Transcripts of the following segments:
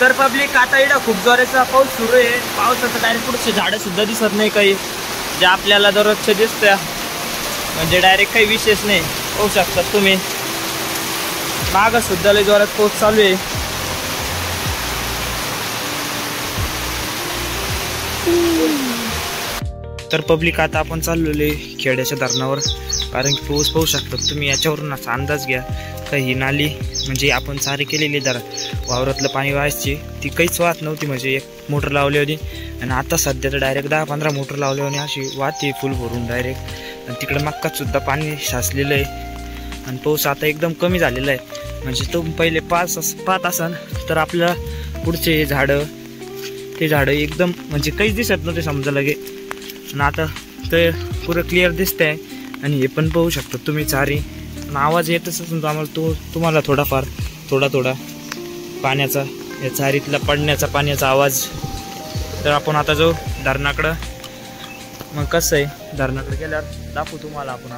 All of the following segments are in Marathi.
तर पब्लिक आता इकडं खूप जोराचा पाऊस सुरू आहे. पावसाचं डायरेक्ट पुढचे झाडं सुद्धा दिसत नाही काही, जे आपल्याला दररोजचे दिसतं. म्हणजे डायरेक्ट काही विशेष नाही. पाहू शकतात तुम्ही, मागं सुद्धा लय जोरात पाऊस चालू आहे. तर पब्लिक आता आपण चाललेलो आहे खेड्याच्या धरणावर, कारण की पाऊस पाहू शकतात तुम्ही. याच्यावरून असा अंदाज घ्या का ही नाली म्हणजे आपण चारे केलेली धरण वावरातलं पाणी वाहायची ती काहीच वाहत नव्हती. म्हणजे एक मोटर लावली होती आणि आता सध्या तर डायरेक्ट 10-15 मोटर लावली आणि अशी वाहते फुल भरून डायरेक्ट. आणि तिकडे मक्कात सुद्धा पाणी साचलेलं आहे आणि पाऊस आता एकदम कमी झालेला आहे. म्हणजे तो पहिले पाहत असाल तर आपल्याला पुढचे झाडं ते झाडं एकदम म्हणजे काहीच दिसत नव्हते समजा लगे, आणि आता ते पुरं क्लिअर दिसत आहे. आणि हे पण पाहू शकता तुम्ही चारी आवाज येतच असून आम्हाला तुम्हाला थोडा पाण्याचा या चारीतला पडण्याचा पाण्याचा आवाज. तर आपण आता जाऊ धरणाकडं. मग कसं आहे धरणाकडे गेल्यावर दाखवू तुम्हाला. आपण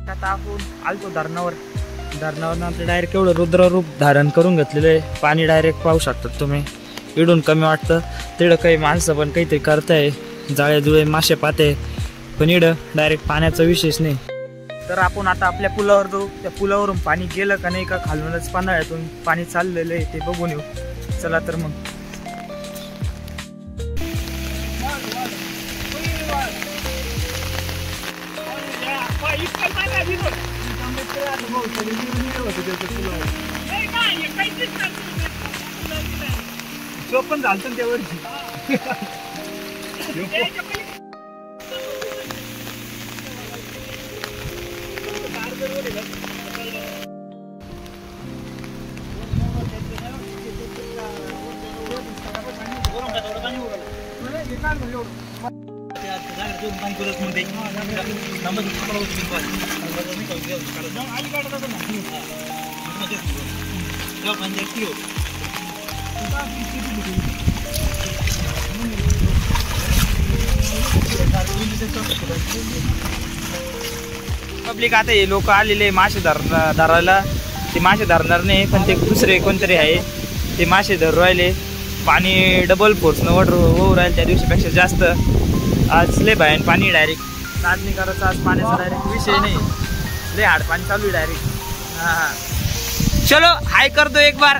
आता आपण आलतो धरणावर आपलं डायरेक्ट एवढं रुद्ररूप धारण करून घेतलेलं आहे. पाणी डायरेक्ट पाहू शकतात तुम्ही. इडून कमी वाटतं तिकडं काही माणसं पण काहीतरी करताय, जाळे जुळे मासे पाते, पण इकडं डायरेक्ट पाण्याचा विशेष नाही. तर आपण आता आपल्या पुलावर जाऊ. त्या पुलावरून पाणी गेलं का नाही का खालूनच पाण्यातून पाणी चाललेलं आहे ते बघून येऊ. चला तर मग. पण झालं त्यावरची पब्लिक आता हे लोक आलेले मासे धरायला. ते मासे धरणार नाही पण ते दुसरे कोणतरी आहे ते मासे धरू राहिले. पाणी डबल फोर्सनं वाहू राहील त्या दिवशीपेक्षा जास्त. आज लय बाहेर पाणी डायरेक्ट चांदणी करायचं आज पाण्याचा डायरेक्ट विषय नाही. लय हाड पाणी चालू आहे डायरेक्ट. हां चलो हाय कर दो एक बार.